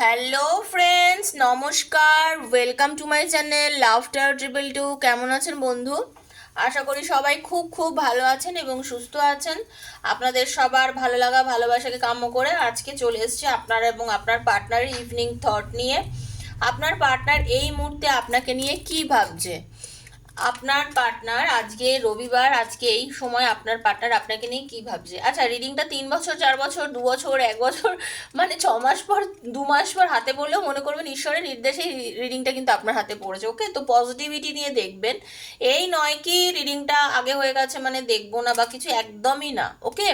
Hello friends, নমস্কার। Welcome to my channel laughter triple two. কেমন আছেন বন্ধু? আশা করি সবাই খুব খুব ভালো আছেন এবং সুস্থ আছেন। আপনাদের সবার ভালো লাগা ভালোবাসাকে কাম্য করে আজকে চলে এসেছে আপনার এবং আপনার পার্টনারের ইভিনিং থট নিয়ে। আপনার পার্টনার এই মুহূর্তে আপনাকে নিয়ে কি ভাবছে? আপনার পার্টনার আজকে রবিবার, আজকে এই সময় আপনার পার্টনার আপনাকে নিয়ে কি ভাবছে? আচ্ছা, রিডিংটা 3 বছর, 4 বছর, 2 বছর, 1 বছর, মানে 6 মাস পর, 2 মাস পর হাতে পড়লেও মনে করবেন ঈশ্বরের নির্দেশে রিডিংটা কিন্তু আপনার হাতে পড়েছে। ওকে, তো পজিটিভিটি নিয়ে দেখবেন। এই নয় কি রিডিংটা আগে হয়ে গেছে মানে দেখবো না বা কিছু, একদমই না। ওকে,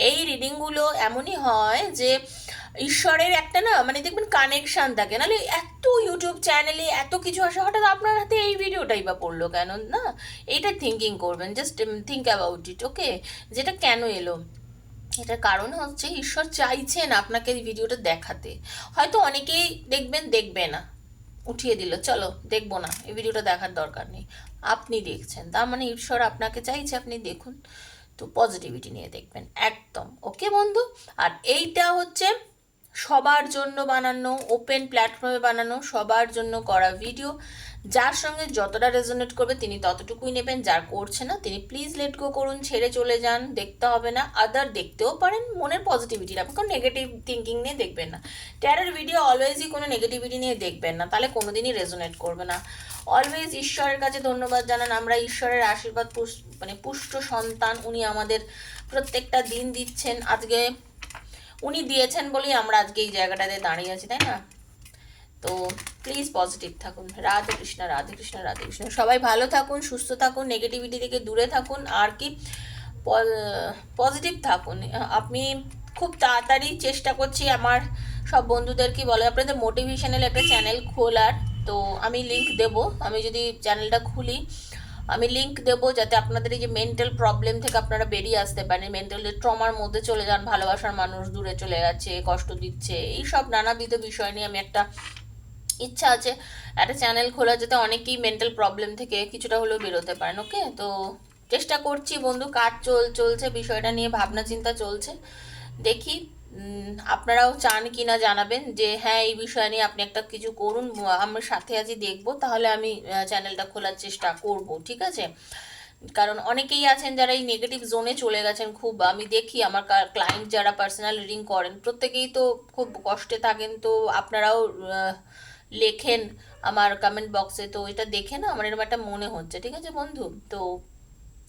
এই রিডিংগুলো এমনই হয় যে ঈশ্বরের একটা না, মানে দেখবেন কানেকশন থাকে, নাহলে এত ইউটিউব চ্যানেলে এত কিছু আসে, হঠাৎ আপনার হাতে এই ভিডিওটাই বা পড়লো কেন? না, এইটা থিঙ্কিং করবেন, জাস্ট থিঙ্ক অ্যাবাউট ইট। ওকে, যেটা কেন এলো, এটার কারণ হচ্ছে ঈশ্বর চাইছেন আপনাকে এই ভিডিওটা দেখাতে। হয়তো অনেকেই দেখবেন, দেখবে না, উঠিয়ে দিল, চলো দেখবো না, এই ভিডিওটা দেখার দরকার নেই। আপনি দেখছেন, তার মানে ঈশ্বর আপনাকে চাইছে আপনি দেখুন। তো পজিটিভিটি নিয়ে দেখবেন একদম। ওকে বন্ধু, আর এইটা হচ্ছে সবার জন্য বানানো, ওপেন প্ল্যাটফর্মে বানানো, সবার জন্য করা ভিডিও। যার সঙ্গে যতটা রেজোনেট করবে তিনি ততটুকুই নেবেন, যার করছে না তিনি প্লিজ লেট গো করুন, ছেড়ে চলে যান, দেখতে হবে না। আদার দেখতেও পারেন, মনের পজিটিভিটি রাখবেন, কোনো নেগেটিভ থিঙ্কিং নিয়ে দেখবেন না। ট্যারোর ভিডিও অলওয়েজই কোনো নেগেটিভিটি নিয়ে দেখবেন না, তাহলে কোনোদিনই রেজোনেট করবে না। অলওয়েজ ঈশ্বরের কাছে ধন্যবাদ জানান, আমরা ঈশ্বরের আশীর্বাদ মানে পুষ্ট সন্তান, উনি আমাদের প্রত্যেকটা দিন দিচ্ছেন। আজকে উনি দিয়েছেন বলেই আমরা আজকে এই জায়গাটাতে দাঁড়িয়ে আছি, তাই না? তো প্লিজ পজিটিভ থাকুন। রাধে কৃষ্ণ, রাধে কৃষ্ণ, রাধে কৃষ্ণ। সবাই ভালো থাকুন, সুস্থ থাকুন, নেগেটিভিটি থেকে দূরে থাকুন, আর কি পজিটিভ থাকুন। আমি খুব তাড়াতাড়ি চেষ্টা করছি আমার সব বন্ধুদেরকে বলে আপনাদের মোটিভেশনাল একটা চ্যানেল খোলার। তো আমি লিংক দেব, আমি যদি চ্যানেলটা খুলি আমি লিংক দেবো, যাতে আপনাদের এই যে মেন্টাল প্রবলেম থেকে আপনারা বেরিয়ে আসতে পারেন, মেন্টাল ট্রমার মধ্যে চলে যান, ভালোবাসার মানুষ দূরে চলে গেছে, কষ্ট দিচ্ছে, এই সব নানাবিধ বিষয় নিয়ে আমি একটা ইচ্ছা আছে একটা চ্যানেল খোলা, যাতে অনেকেই মেন্টাল প্রবলেম থেকে কিছুটা হলেও বেরোতে পারেন। ওকে, তো চেষ্টা করছি বন্ধু, কাজ চলছে, বিষয়টা নিয়ে ভাবনা চিন্তা চলছে। দেখি আপনারাও চান কি না জানাবেন, যে হ্যাঁ এই বিষয় নিয়ে আপনি একটা কিছু করুন, আমার সাথে আছি, দেখবো, তাহলে আমি চ্যানেলটা খোলার চেষ্টা করব, ঠিক আছে? কারণ অনেকেই আছেন যারা এই নেগেটিভ জোনে চলে গেছেন খুব, আমি দেখি আমার ক্লায়েন্ট যারা পার্সোনাল রিডিং করেন প্রত্যেকেই তো খুব কষ্টে থাকেন। তো আপনারাও লেখেন আমার কমেন্ট বক্সে, তো এটা দেখে না আমার এরকম একটা মনে হচ্ছে। ঠিক আছে বন্ধু, তো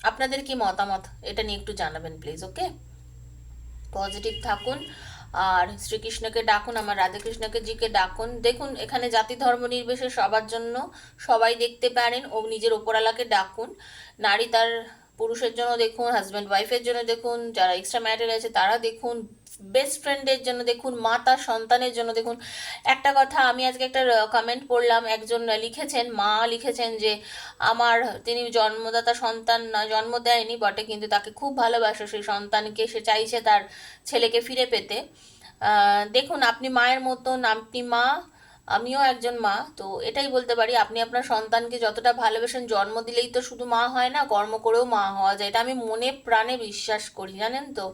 আপনাদের কি মতামত এটা নিয়ে একটু জানাবেন প্লিজ। ওকে, পজিটিভ থাকুন, আর শ্রীকৃষ্ণকে ডাকুন, আমার রাধাকৃষ্ণকে জিকে ডাকুন। দেখুন এখানে জাতি ধর্ম নির্বিশেষে সবার জন্য সবাই দেখতে পারেন, ও নিজের ওপরালাকে ডাকুন। নারী তার পুরুষের জন্য দেখুন, হাজব্যান্ড ওয়াইফের জন্য দেখুন, যারা এক্সট্রা ম্যারিড আছে তারা দেখুন, বেস্ট ফ্রেন্ডের জন্য দেখুন, মা তার সন্তানের জন্য দেখুন। একটা কথা, আমি আজকে একটা কমেন্ট পড়লাম, একজন লিখেছেন, মা লিখেছেন যে আমার, তিনি জন্মদাতা সন্তান না, জন্ম দেয়নি বটে, কিন্তু তাকে খুব ভালোবাসে সেই সন্তানকে, সে চাইছে তার ছেলেকে ফিরে পেতে। দেখুন আপনি মায়ের মতন, আপনি মা, আমিও একজন মা, তো এটাই বলতে পারি, আপনি আপনার সন্তানকে যতটা ভালোবাসেন, জন্ম দিলেই তো শুধু মা হয় না, কর্ম করেও মা হওয়া যায়, এটা আমি মনে প্রাণে বিশ্বাস করি, জানেন তো।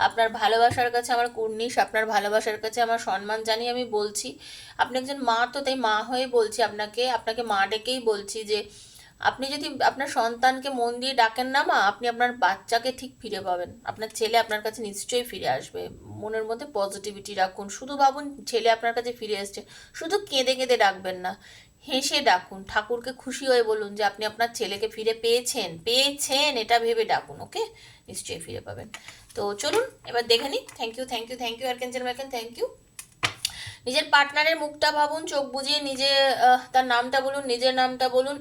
আপনার ভালোবাসার কাছে আমার কুর্নিশ, আপনার ভালোবাসার কাছে আমার সম্মান জানিয়ে আমি বলছি, আপনি একজন মা, তো তাই মা হয়ে বলছি আপনাকে, আপনাকে মা ডেকেই বলছি যে আপনি যদি আপনার সন্তানকে মন দিয়ে ডাকেন না মা, আপনি আপনার বাচ্চাকে ঠিক ফিরে পাবেন, আপনার ছেলে আপনার কাছে নিশ্চয়ই ফিরে আসবে। মনের মধ্যে পজিটিভিটি রাখুন, শুধু ভাবুন ছেলে আপনার কাছে ফিরে এসছে, শুধু কেঁদে কেঁদে ডাকবেন না, হেসে ডাকুন, ঠাকুরকে খুশি হয়ে বলুন যে আপনি আপনার ছেলেকে ফিরে পেয়েছেন, পেয়েছেন, এটা ভেবে ডাকুন। ওকে, নিশ্চয়ই ফিরে পাবেন। তো চলুন এবার দেখে নিই। Thank you, thank you, thank you archangel Michael, thank you. নিজের পার্টনারের মুখটা ভাবুন, চোখ বুজিয়ে, নিজে তার নামটা বলুন, নিজের নামটা বলুন।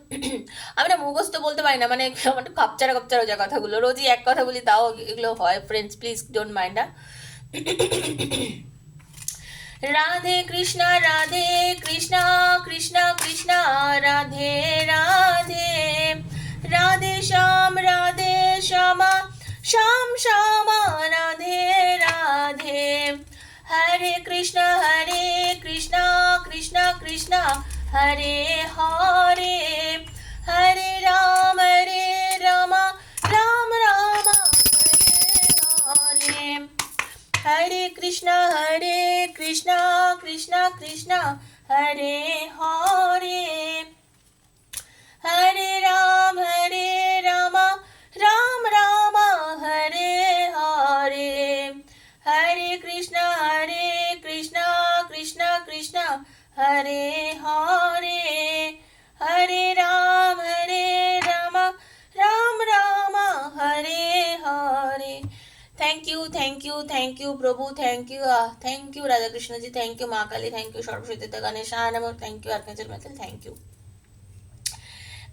আমি না মুখস্থ বলতে পারি না, মানে আমার একটু কাপচারা কাপচারা যা কথাগুলো, রোজই এক কথা বলি, তাও এগুলো হয়। Friends please don't mind. Radhe Krishna, Radhe Krishna, Krishna Krishna Radhe Radhe, Radhe Shyam, Radhe Shyama, Shyam Shyama Radhe Radhe, Hare Krishna, Hare Krishna, Krishna Krishna Hare Hare, Hare Ram, Hare Ram, Ram Ram Hare Hare, Krishna Krishna Krishna Hare Hare, Hare Ram Ram Ram Hare Hare, Hare Krishna Krishna Krishna Hare Hare, Hare Ram Ram Ram Hare Hare. Thank you প্রভু, thank you Radha Krishnaji, thank you মা Kali, thank you Saraswati Ganesh, thank you archangel Michael, thank you.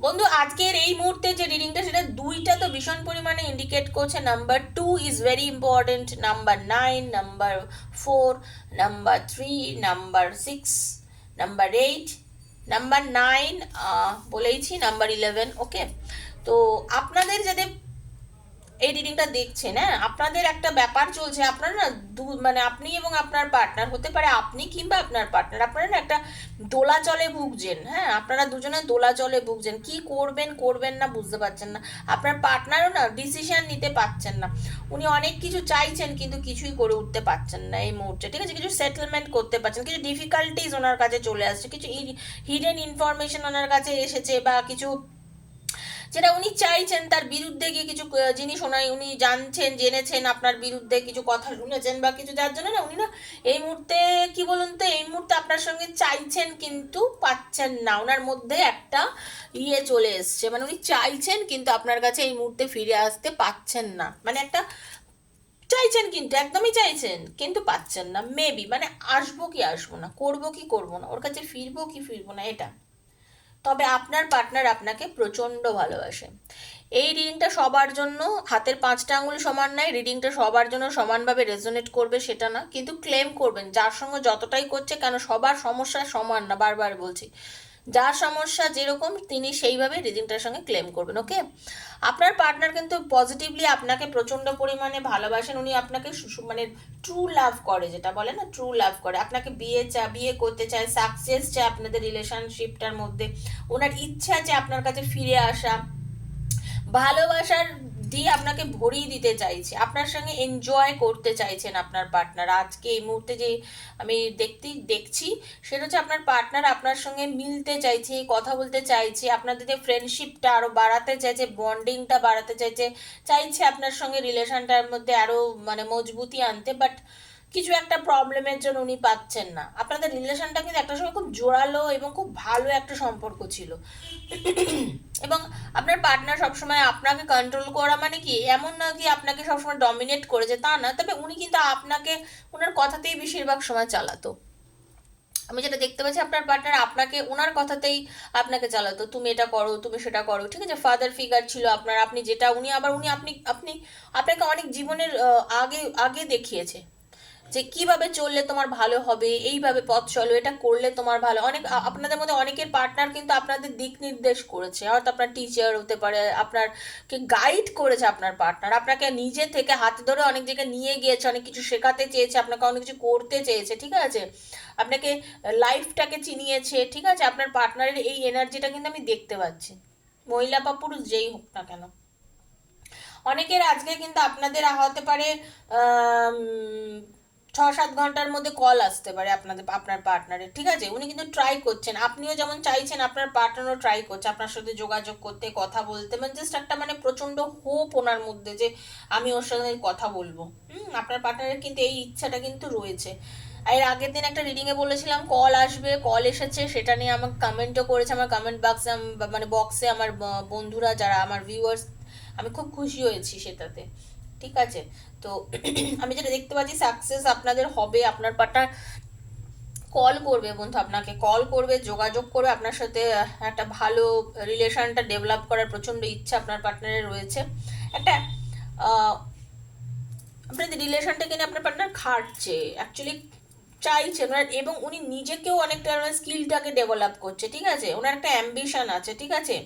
বন্ধু আজকের এই মুহূর্তে যে রিডিংটা সেটা দুইটা তো ভীষণ পরিমাণে ইন্ডিকেট করছে। Number 2 is very important, number 9, number 4, number 3, number 6, number 8, number 9 বলেইছি, নাম্বার 11। ওকে, তো আপনাদের যাদের এই রিডিংটা দেখছেন, হ্যাঁ, আপনাদের একটা ব্যাপার চলছে। আপনারা না মানে আপনি এবং আপনার পার্টনার, হতে পারে আপনি কিংবা আপনার পার্টনার, আপনারা না একটা দোলাচলে ভুগছেন। হ্যাঁ, আপনারা দুজনে দোলাচলে ভুগছেন, কি করবেন না বুঝতে পারছেন না। আপনার পার্টনারও না ডিসিশন নিতে পারছেন না। উনি অনেক কিছু চাইছেন কিন্তু কিছুই করে উঠতে পারছেন না এই মুহূর্তে, ঠিক আছে। কিছু সেটেলমেন্ট করতে পারছেন, কিছু ডিফিকাল্টিজ ওনার কাছে চলে আসছে, কিছু হিডেন ইনফরমেশন ওনার কাছে এসেছে, বা কিছু যেটা উনি চাইছেন তার বিরুদ্ধে গিয়ে কিছু জিনিস উনি জেনেছেন, আপনার বিরুদ্ধে কিছু কথা শুনেছেন বা কিছু, যার জন্য না উনি না এই মুহূর্তে কি বলুন তো, এই মুহূর্তে আপনার সঙ্গে চাইছেন কিন্তু পাচ্ছেন না। ওনার মধ্যে একটা চলে এসছে, মানে উনি চাইছেন কিন্তু আপনার কাছে এই মুহূর্তে ফিরে আসতে পাচ্ছেন না। মানে একটা চাইছেন কিন্তু একদমই চাইছেন কিন্তু পাচ্ছেন না, মেবি মানে আসবো কি আসবো না, করবো কি করবো না, ওর কাছে ফিরবো কি ফিরবো না, এটা। তবে আপনার পার্টনার আপনাকে প্রচণ্ড ভালোবাসে। এই রিডিংটা সবার জন্য, হাতের 5টা আঙুল সমান নয়, রিডিংটা সবার জন্য সমানভাবে রেজোনেট করবে সেটা না, কিন্তু ক্লেম করবেন যার সঙ্গে যতটাই করছে কেন, সবার সমস্যা সমান না, বারবার বলছি। যার সমস্যা যেরকম তিনি সেইভাবে রিডিংটার সঙ্গে ক্লেম করবেন। ওকে, আপনার পার্টনার কিন্তু পজিটিভলি আপনাকে প্রচণ্ড পরিমাণে ভালোবাসেন। উনি আপনাকে মানে ট্রু লাভ করে, যেটা বলে না, ট্রু লাভ করে। আপনাকে বিয়ে করতে চায়, সাকসেস চায় আপনাদের রিলেশনশিপটার মধ্যে। ওনার ইচ্ছা যে আপনার কাছে ফিরে আসা, ভালোবাসার দিয়ে আপনাকে ভরিয়ে দিতে চাইছে, আপনার সঙ্গে এনজয় করতে চাইছেন আপনার পার্টনার। আজকে এই মুহূর্তে যে আমি দেখছি সেটা হচ্ছে আপনার পার্টনার আপনার সঙ্গে মিলতে চাইছে, কথা বলতে চাইছে, আপনাদের যে ফ্রেন্ডশিপটা আরও বাড়াতে চাইছে, বন্ডিংটা বাড়াতে চাইছে আপনার সঙ্গে রিলেশনটার মধ্যে আরও মানে মজবুতি আনতে। বাট কিছু একটা প্রবলেমের জন্য উনি পাচ্ছেন না। আপনাদের রিলেশনটা কিন্তু একটা সময় খুব জোরালো এবং খুব ভালো একটা সম্পর্ক ছিল, এবং আপনার পার্টনার সবসময় আপনাকে কন্ট্রোল করা, মানে কি এমন না কি আপনাকে সবসময় ডমিনেট করেছে তা না, তবে উনি কিন্তু আপনাকে ওনার কথাতেই বেশিরভাগ সময় চালাতো। আমি যেটা দেখতে পাচ্ছি আপনার পার্টনার আপনাকে ওনার কথাতেই আপনাকে চালাতো, তুমি এটা করো, তুমি সেটা করো, ঠিক আছে। ফাদার ফিগার ছিল আপনার, আপনি যেটা উনি আবার উনি আপনি আপনি আপনাকে অনেক জীবনের আগে আগে দেখিয়েছে যে কিভাবে চললে তোমার ভালো হবে, এইভাবে পথ চলো, এটা করলে তোমার ভালো। অনেক আপনাদের মধ্যে অনেকের পার্টনার কিন্তু আপনাদের দিক নির্দেশ করেছে, হয়তো আপনার টিচার হতে পারে, আপনারকে গাইড করেছে আপনার পার্টনার, আপনাকে নিজে থেকে হাতে ধরে অনেক জায়গায় নিয়ে গিয়েছে, অনেক কিছু শেখাতে চেয়েছে, আপনাকে অনেক কিছু করতে চেয়েছে, ঠিক আছে। আপনাকে লাইফটাকে চিনিয়েছে, ঠিক আছে। আপনার পার্টনারের এই এনার্জিটা কিন্তু আমি দেখতে পাচ্ছি, মহিলা বা পুরুষ যেই হোক না কেন। অনেকের আজকে কিন্তু আপনাদের হতে পারে 6-7 ঘন্টার মধ্যে কল আসতে পারে আপনার পার্টনারের, ঠিক আছে। উনি কিন্তু ট্রাই করছেন, আপনিও যেমন চাইছেন আপনার পার্টনারও ট্রাই করছে আপনার সাথে যোগাযোগ করতে, কথা বলতে, মানে জাস্ট একটা মানে প্রচণ্ড হোপ ওনার মধ্যে যে আমি ওর সাথে কথা বলবো। আপনার পার্টনারের কিন্তু এই ইচ্ছাটা কিন্তু রয়েছে। এর আগের দিন একটা রিডিংয়ে বলেছিলাম কল আসবে, কল এসেছে, সেটা নিয়ে আমাকে কমেন্টও করেছে আমার কমেন্ট বক্সে, মানে বক্সে আমার বন্ধুরা যারা আমার ভিউয়ার্স, আমি খুব খুশি হয়েছি সেটাতে, ঠিক আছে। তো আমি যেটা দেখতে পাচ্ছি সাকসেস আপনাদের হবে, আপনার পার্টনার কল করবে বন্ধু, আপনাকে কল করবে, যোগাযোগ করবে আপনার সাথে, একটা ভালো রিলেশনটা ডেভেলপ করার প্রচণ্ড ইচ্ছা আপনার পার্টনারের রয়েছে। একটা আপনাদের রিলেশনটাকে নিয়ে আপনার পার্টনার খাটছে, অ্যাকচুয়ালি চাইছে ওনার, এবং উনি নিজেকেও অনেকটা স্কিলটাকে ডেভেলপ করছে, ঠিক আছে। ওনার একটা অ্যাম্বিশন আছে, ঠিক আছে।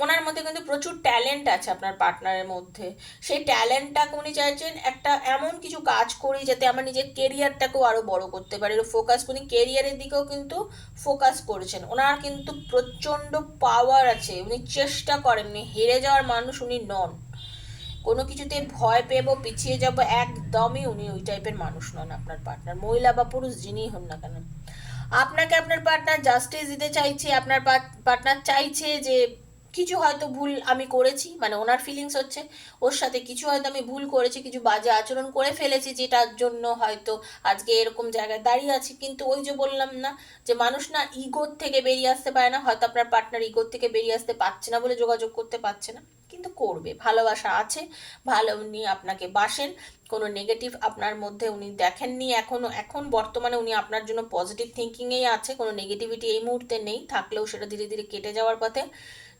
ওনার মধ্যে কিন্তু প্রচুর ট্যালেন্ট আছে আপনার পার্টনারের মধ্যে, সেই ট্যালেন্টটাকে উনি চাইছেন একটা এমন কিছু কাজ করি যাতে আমার নিজের কেরিয়ারটাকেও আরও বড় করতে পারে, ফোকাস, উনি কেরিয়ারের দিকেও কিন্তু ফোকাস করেছেন। ওনার কিন্তু প্রচণ্ড পাওয়ার আছে, উনি চেষ্টা করেন, উনি হেরে যাওয়ার মানুষ উনি নন। কোনো কিছুতে ভয় পেবো, পিছিয়ে যাব, একদমই উনি ওই টাইপের মানুষ নন আপনার পার্টনার, মহিলা বা পুরুষ যিনিই হন না কেন। আপনাকে আপনার পার্টনার জাস্টিস দিতে চাইছে, আপনার পার্টনার চাইছে যে কিছু হয়তো ভুল আমি করেছি, মানে ওনার ফিলিংস হচ্ছে ওর সাথে কিছু হয়তো আমি ভুল করেছি, কিছু বাজে আচরণ করে ফেলেছি, যেটার জন্য হয়তো আজকে এরকম জায়গায় দাঁড়িয়ে আছি। কিন্তু ওই যে বললাম না, যে মানুষ না ইগোর থেকে বেরিয়ে আসতে পারে না, হয়তো আপনার পার্টনার ইগোর থেকে বেরিয়ে আসতে পারছে না বলে যোগাযোগ করতে পারছে না, কিন্তু করবে, ভালোবাসা আছে, ভালো উনি আপনাকে বাসেন, কোনো নেগেটিভ আপনার মধ্যে উনি দেখেননি এখনো, এখন বর্তমানে উনি আপনার জন্য পজিটিভ থিঙ্কিংয়েই আছে, কোনো নেগেটিভিটি এই মুহূর্তে নেই, থাকলেও সেটা ধীরে ধীরে কেটে যাওয়ার পথে।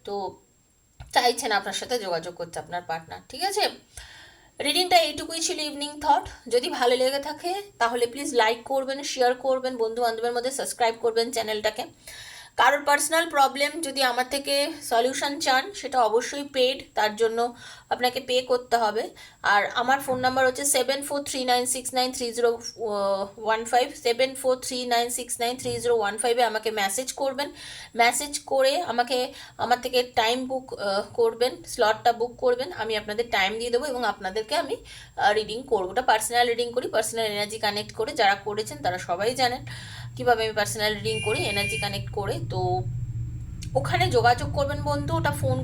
তো চাইছেন আপনার সাথে যোগাযোগ করতে আপনার পার্টনার, ঠিক আছে। রিডিংটা এইটুকুই ছিল, ইভিনিং থট। যদি ভালো লেগে থাকে তাহলে প্লিজ লাইক করবেন, শেয়ার করবেন, বন্ধু বান্ধবের মধ্যে সাবস্ক্রাইব করবেন চ্যানেলটাকে। কারোর পার্সোনাল প্রবলেম যদি আমার থেকে সলিউশন চান, সেটা অবশ্যই পেড, তার জন্য আপনাকে পে করতে হবে। আর আমার ফোন নাম্বার হচ্ছে 7439693015, 7439693015। আমাকে মেসেজ করবেন, মেসেজ করে আমাকে আমার থেকে টাইম বুক করবেন, স্লটটা বুক করবেন, আমি আপনাদের টাইম দিয়ে দেবো এবং আপনাদেরকে আমি রিডিং করবো। ওটা পার্সোনাল রিডিং করি, পার্সোনাল এনার্জি কানেক্ট করে, যারা করেছেন তারা সবাই জানেন কীভাবে আমি পার্সোনাল রিডিং করি, এনার্জি কানেক্ট করে। তো ওখানে যোগাযোগ করবেন বন্ধু, ওটা ফোন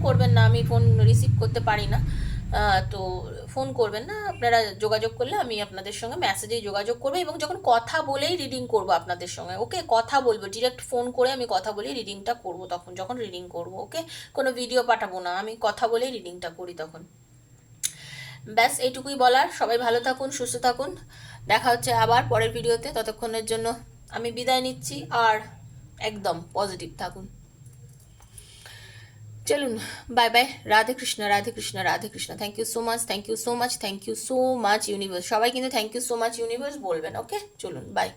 করবেন না, আমি ফোন রিসিভ করতে পারি না, তো ফোন করবেন না আপনারা, যোগাযোগ করলে আমি আপনাদের সঙ্গে মেসেজেই যোগাযোগ করবো, এবং যখন কথা বলেই রিডিং করবো আপনাদের সঙ্গে, ওকে, কথা বলবো, ডিরেক্ট ফোন করে আমি কথা বলেই রিডিংটা করবো, তখন যখন রিডিং করবো, ওকে, কোনো ভিডিও পাঠাবো না, আমি কথা বলেই রিডিংটা করি তখন। ব্যাস এইটুকুই বলার। সবাই ভালো থাকুন, সুস্থ থাকুন, দেখা হচ্ছে আবার পরের ভিডিওতে, ততক্ষণের জন্য আমি বিদায় নিচ্ছি, আর একদম পজিটিভ থাকুন। চলুন, bye bye, Radhe Krishna, Radhe Krishna, Radhe Krishna. Thank you so much, thank you so much, thank you so much universe. সবাই কিন্তু thank you so much universe বলবেন, ওকে, চলুন, বাই।